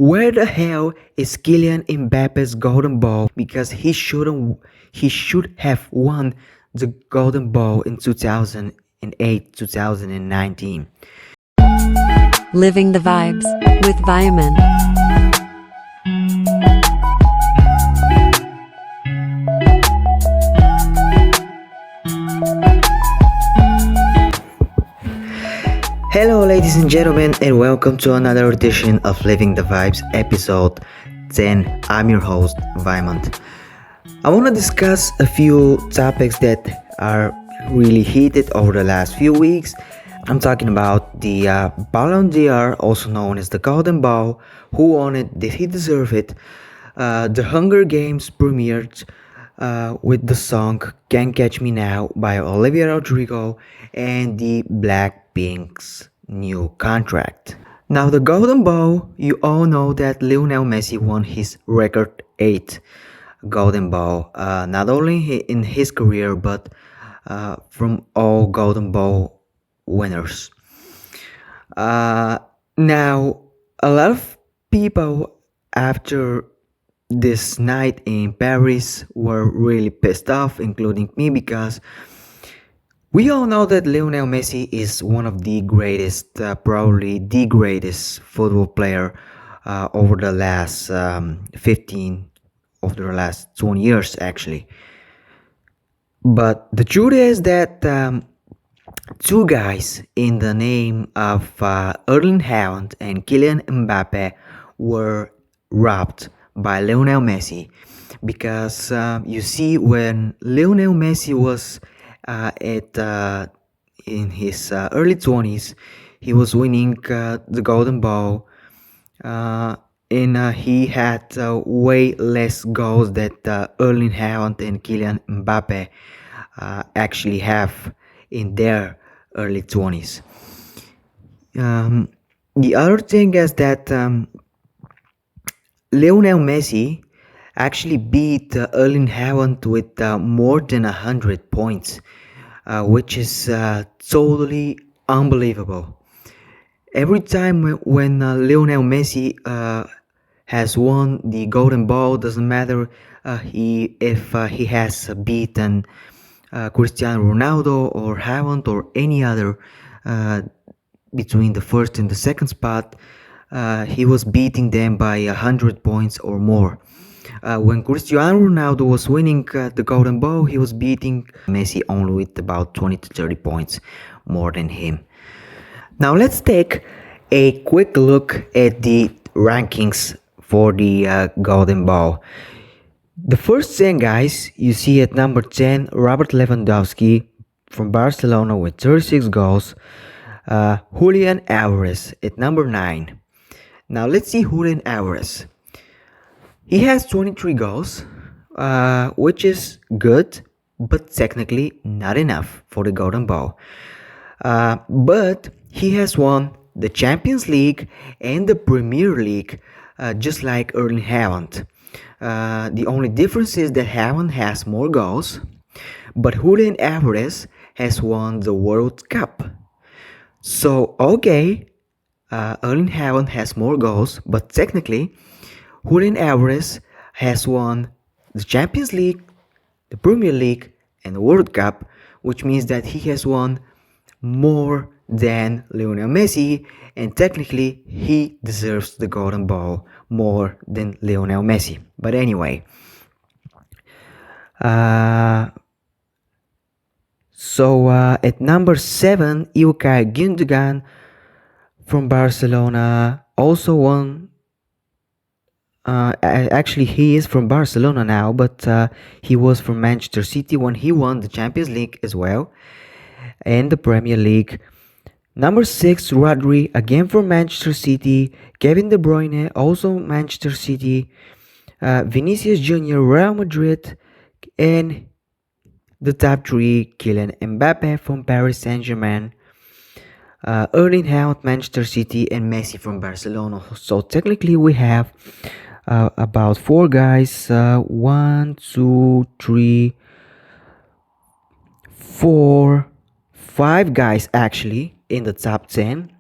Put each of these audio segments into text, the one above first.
Where the hell is Kylian Mbappe's golden ball? Because he should have won the golden ball in 2008, 2019. Living the vibes with Vitamin. Hello ladies and gentlemen, and welcome to another edition of Living the Vibes episode 10. I'm your host, Vaimont. I want to discuss a few topics that are really heated over the last few weeks. I'm talking about the Ballon d'Or, also known as the Golden Ball. Who won it? Did he deserve it? The Hunger Games premiered with the song Can't Catch Me Now by Olivia Rodrigo and the BLACKPINK's new contract. Now the Golden Ball, you all know that Lionel Messi won his record 8 Golden Ball, not only in his career but from all Golden Ball winners. Now a lot of people after this night in Paris were really pissed off, including me, because we all know that Lionel Messi is one of the greatest, probably the greatest football player over the last 20 years actually. But the truth is that two guys in the name of Erling Haaland and Kylian Mbappe were robbed by Lionel Messi, because you see, when Lionel Messi was in his early 20s, he was winning the Golden Ball, and he had way less goals that Erling Haaland and Kylian Mbappe actually have in their early 20s. The other thing is that Lionel Messi actually beat Erling Haaland with more than 100 points, which is totally unbelievable. Every time when Lionel Messi has won the Golden Ball, doesn't matter if he has beaten Cristiano Ronaldo or Haaland or any other between the first and the second spot, he was beating them by 100 points or more. When Cristiano Ronaldo was winning the Golden Ball, he was beating Messi only with about 20 to 30 points more than him. Now let's take a quick look at the rankings for the Golden Ball. The first 10 guys, you see at number 10, Robert Lewandowski from Barcelona with 36 goals. Julian Alvarez at number 9. Now let's see Julian Alvarez. He has 23 goals, which is good, but technically not enough for the Golden Ball. But he has won the Champions League and the Premier League, just like Erling Haaland. The only difference is that Haaland has more goals, but Julian Alvarez has won the World Cup. So, okay, Erling Haaland has more goals, but technically Julian Alvarez has won the Champions League, the Premier League, and the World Cup, which means that he has won more than Lionel Messi, and technically he deserves the Golden Ball more than Lionel Messi. But anyway, at number 7, Ilkay Gundogan from Barcelona also won. Actually, he is from Barcelona now, but he was from Manchester City when he won the Champions League as well and the Premier League. Number 6, Rodri, again from Manchester City. Kevin De Bruyne, also Manchester City. Vinicius Jr., Real Madrid. And the top 3, Kylian Mbappe from Paris Saint-Germain. Erling Haaland, Manchester City, and Messi from Barcelona. So technically we have about 4 guys, 1, 2, 3, 4, 5 guys actually in the top 10.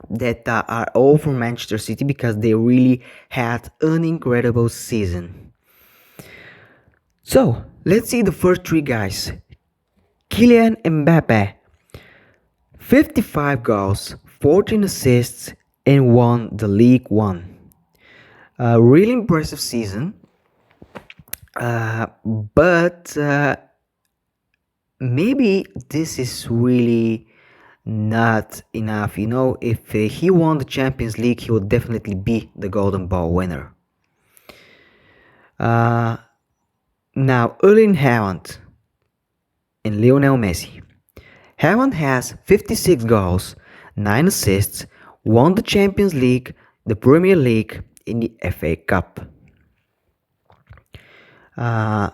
that are all from Manchester City because they really had an incredible season. So let's see the first three guys. Kylian Mbappe, 55 goals, 14 assists, and won the League One. A really impressive season, but maybe this is really not enough. You know, if he won the Champions League, he would definitely be the Golden Ball winner. Uh, Now, Erling Haaland and Lionel Messi. Haaland has 56 goals, 9 assists, won the Champions League, the Premier League, and the FA Cup. Uh,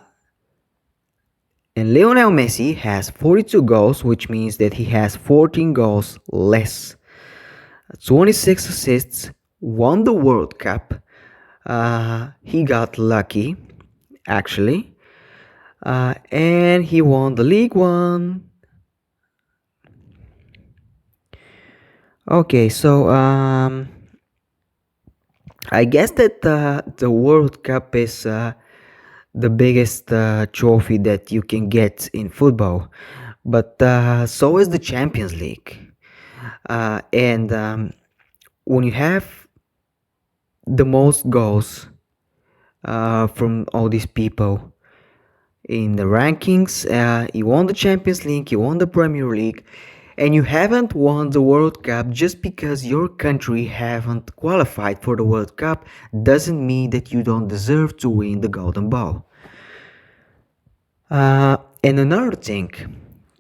and Lionel Messi has 42 goals, which means that he has 14 goals less. 26 assists, won the World Cup. He got lucky, actually. And he won the League One. Okay, so I guess that the World Cup is the biggest trophy that you can get in football, but so is the Champions League. And when you have the most goals from all these people in the rankings, you won the Champions League, you won the Premier League, and you haven't won the World Cup just because your country haven't qualified for the World Cup doesn't mean that you don't deserve to win the Golden Ball. And another thing,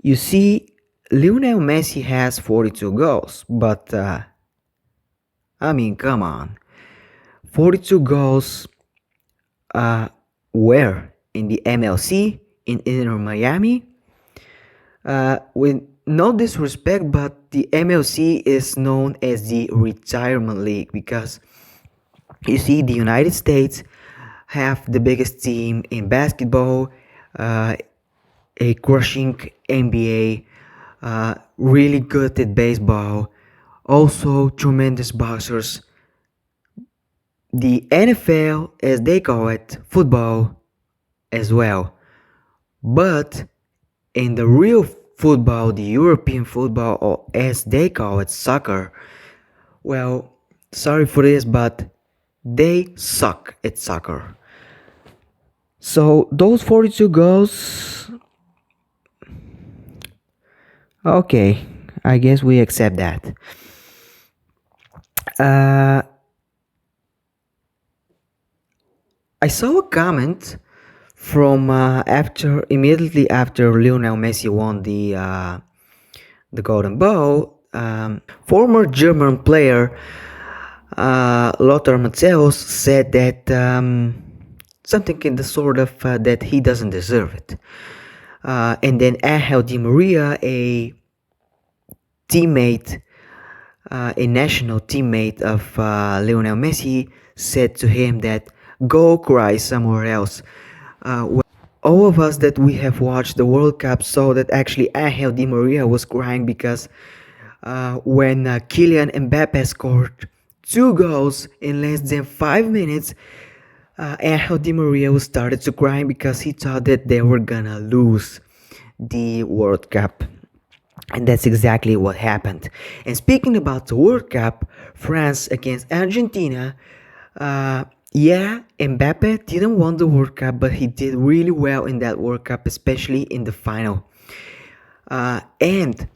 you see, Lionel Messi has 42 goals, but I mean, come on, 42 goals where? In the MLC, in Inter Miami? With no disrespect, but the MLC is known as the retirement league because you see, the United States have the biggest team in basketball, a crushing NBA, really good at baseball, also tremendous boxers. The NFL, as they call it, football as well. But in the real football, the European football, or as they call it, soccer, well, sorry for this, but they suck at soccer. So those 42 goals, okay, I guess we accept that. I saw a comment from immediately after Lionel Messi won the Golden Ball. Former German player Lothar Matthäus said that something in the sort of that he doesn't deserve it. And then Angel Di Maria, a teammate, a national teammate of Lionel Messi, said to him that go cry somewhere else. All of us that we have watched the World Cup saw that actually Angel Di Maria was crying because when Kylian Mbappe scored 2 goals in less than 5 minutes, Angel Di Maria started to cry because he thought that they were gonna lose the World Cup. And that's exactly what happened. And speaking about the World Cup, France against Argentina, yeah, Mbappe didn't win the World Cup, but he did really well in that World Cup, especially in the final. And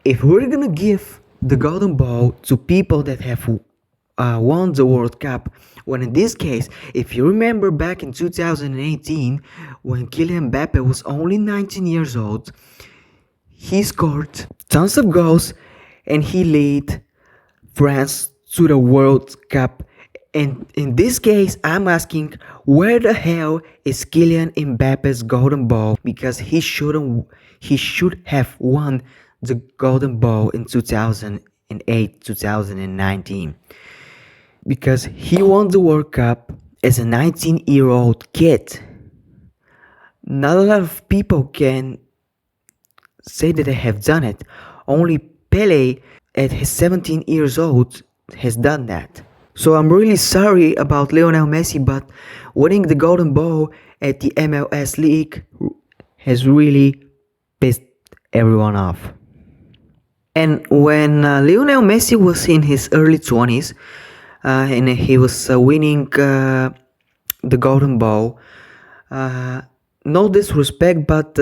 if we're gonna give the Golden Ball to people that have won the World Cup, when in this case, if you remember back in 2018, when Kylian Mbappe was only 19 years old, he scored tons of goals and he led France to the World Cup. And in this case, I'm asking, where the hell is Kylian Mbappe's Golden Ball? Because he should have won the Golden Ball in 2008, 2019. Because he won the World Cup as a 19-year-old kid. Not a lot of people can say that they have done it. Only Pele at his 17 years old has done that. So I'm really sorry about Lionel Messi, but winning the Golden Ball at the MLS League has really pissed everyone off. And when Lionel Messi was in his early 20s and he was winning the Golden Ball, no disrespect, but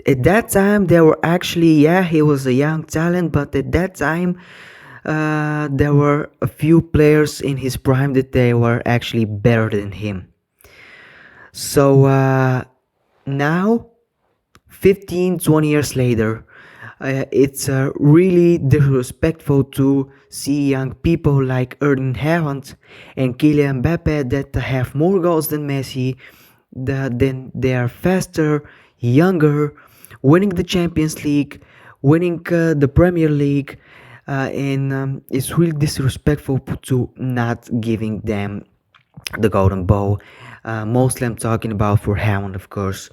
at that time there were actually, yeah, he was a young talent, but at that time there were a few players in his prime that they were actually better than him. So now 15, 20 years later, it's really disrespectful to see young people like Erling Haaland and Kylian Mbappe that have more goals than Messi, then they are faster, younger, winning the Champions League, winning the Premier League, and it's really disrespectful to not giving them the Golden Ball. Mostly I'm talking about for Haaland, of course.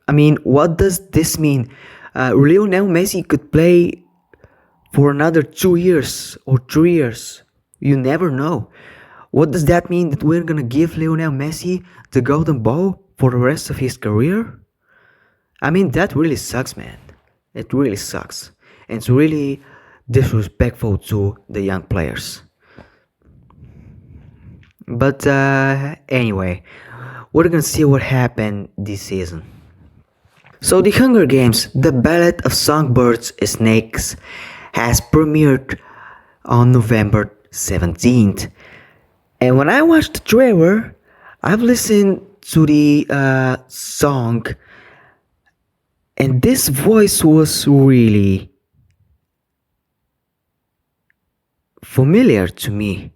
I mean, what does this mean? Lionel Messi could play for another 2 years or 3 years. You never know. What does that mean that we're gonna give Lionel Messi the Golden Ball for the rest of his career? I mean, that really sucks, man. It really sucks. And it's really disrespectful to the young players. But anyway, we're gonna see what happened this season. So the Hunger Games, The Ballad of Songbirds and Snakes, has premiered on November 17th. And when I watched the trailer, I've listened to the song, and this voice was really familiar to me.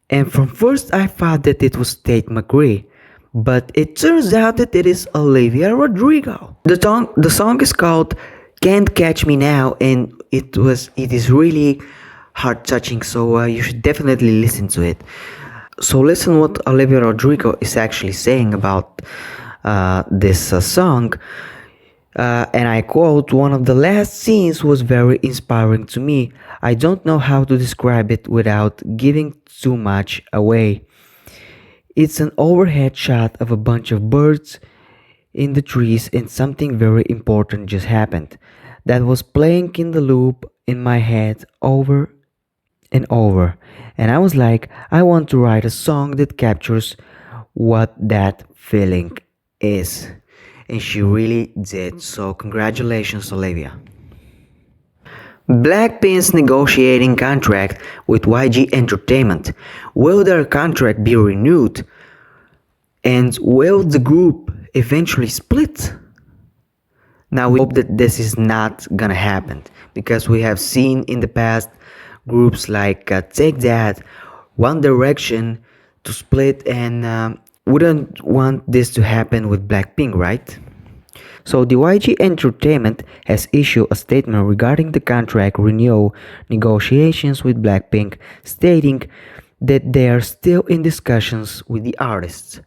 And from first I thought that it was Tate McRae, but it turns out that it is Olivia Rodrigo. The song is called Can't Catch Me Now, and it is really heart touching, so you should definitely listen to it. So listen what Olivia Rodrigo is actually saying about this song. And I quote, "One of the last scenes was very inspiring to me. I don't know how to describe it without giving too much away. It's an overhead shot of a bunch of birds in the trees, and something very important just happened. That was playing in the loop in my head over and over. And I was like, I want to write a song that captures what that feeling is." And she really did. So congratulations, Olivia. Blackpink's negotiating contract with YG Entertainment. Will their contract be renewed? And will the group eventually split? Now we hope that this is not gonna happen, because we have seen in the past groups like Take That, One Direction to split, and wouldn't want this to happen with Blackpink, right? So the YG Entertainment has issued a statement regarding the contract renewal negotiations with Blackpink, stating that they are still in discussions with the artists.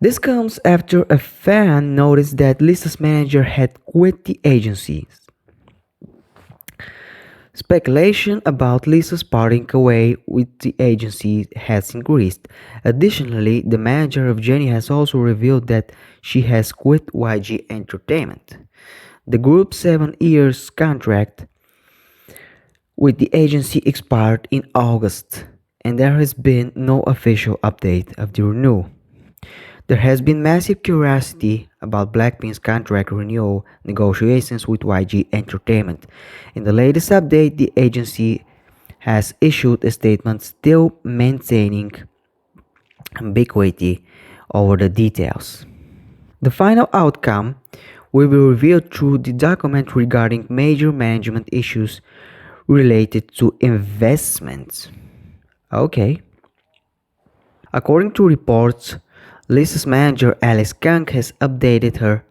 This comes after a fan noticed that Lisa's manager had quit the agency. Speculation about Lisa's parting away with the agency has increased. Additionally, the manager of Jennie has also revealed that she has quit YG Entertainment. The group's 7 years contract with the agency expired in August, and there has been no official update of the renewal. There has been massive curiosity about Blackpink's contract renewal negotiations with YG Entertainment. In the latest update, the agency has issued a statement still maintaining ambiguity over the details. The final outcome will be revealed through the document regarding major management issues related to investments. Okay. According to reports, Lisa's manager Alice Kang has updated her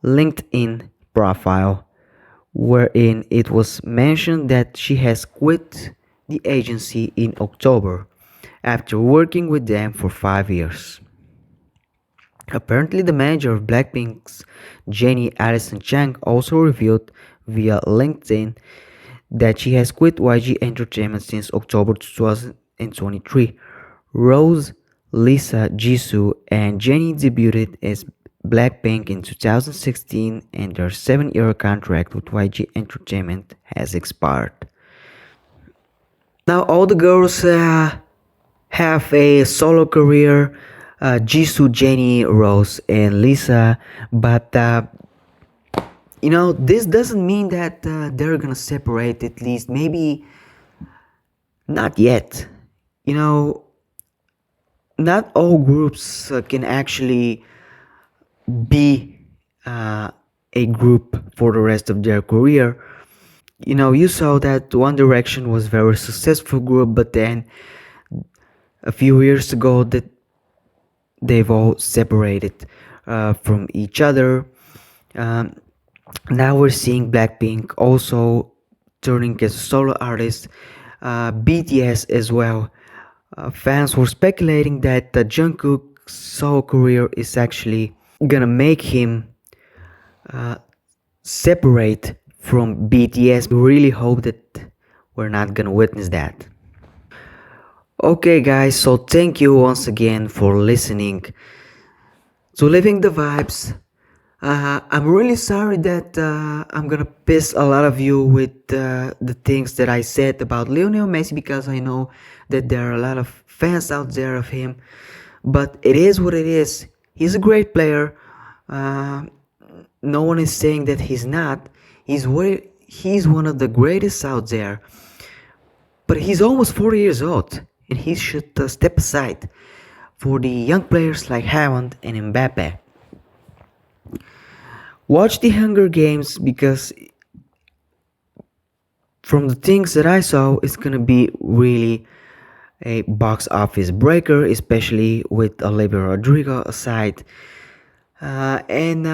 LinkedIn profile, wherein it was mentioned that she has quit the agency in October after working with them for 5 years. Apparently, the manager of Blackpink's Jennie, Alison Chang, also revealed via LinkedIn that she has quit YG Entertainment since October 2023. Rose, Lisa, Jisoo, and Jennie debuted as BLACKPINK in 2016, and their 7-year contract with YG Entertainment has expired. Now all the girls have a solo career, Jisoo, Jennie, Rose, and Lisa, but this doesn't mean that they're gonna separate, at least maybe not yet. You know, not all groups can actually be a group for the rest of their career. You saw that One Direction was very successful group, but then a few years ago that they've all separated from each other. Um, Now we're seeing Blackpink also turning as a solo artist, BTS as well. Fans were speculating that Jungkook's solo career is actually gonna make him separate from BTS. We really hope that we're not gonna witness that. Okay, guys, so thank you once again for listening to Living the Vibes. I'm really sorry that I'm gonna piss a lot of you with the things that I said about Lionel Messi, because I know that there are a lot of fans out there of him, but it is what it is. He's a great player. No one is saying that he's not. He's one of the greatest out there, but he's almost 40 years old, and he should step aside for the young players like Haaland and Mbappe. Watch the Hunger Games, because from the things that I saw, it's gonna be really a box office breaker, especially with Olivia Rodrigo aside. And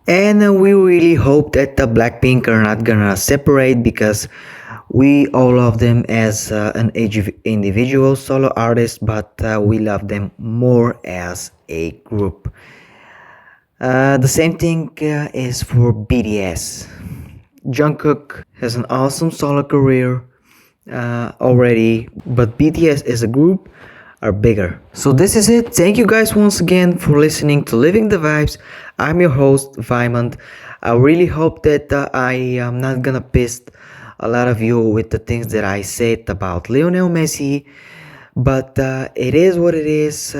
we really hope that the Blackpink are not gonna separate, because we all love them as an individual solo artist, but we love them more as a group. The same thing is for BTS. Jungkook has an awesome solo career already, but BTS as a group are bigger. So this is it. Thank you guys once again for listening to Living the Vibes. I'm your host, Vimond. I really hope that I am not gonna piss a lot of you with the things that I said about Lionel Messi, but it is what it is.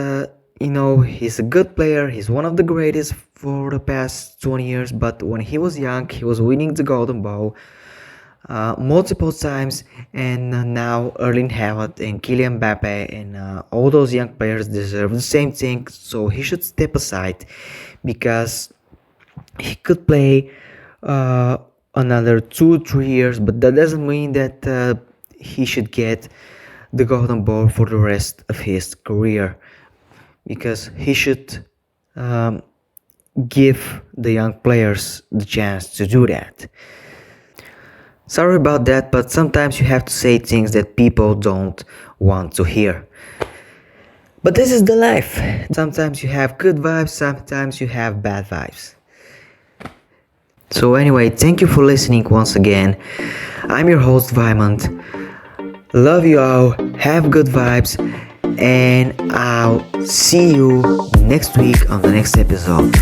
He's a good player. He's one of the greatest for the past 20 years, but when he was young, he was winning the Golden Ball multiple times, and now Erling Haaland and Kylian Mbappe and all those young players deserve the same thing, so he should step aside, because he could play another 2-3 years, but that doesn't mean that he should get the Golden Ball for the rest of his career, because he should give the young players the chance to do that. Sorry about that, but sometimes you have to say things that people don't want to hear. But this is the life. Sometimes you have good vibes, sometimes you have bad vibes. So anyway, thank you for listening once again. I'm your host, Vimond. Love you all, have good vibes, and I'll see you next week on the next episode.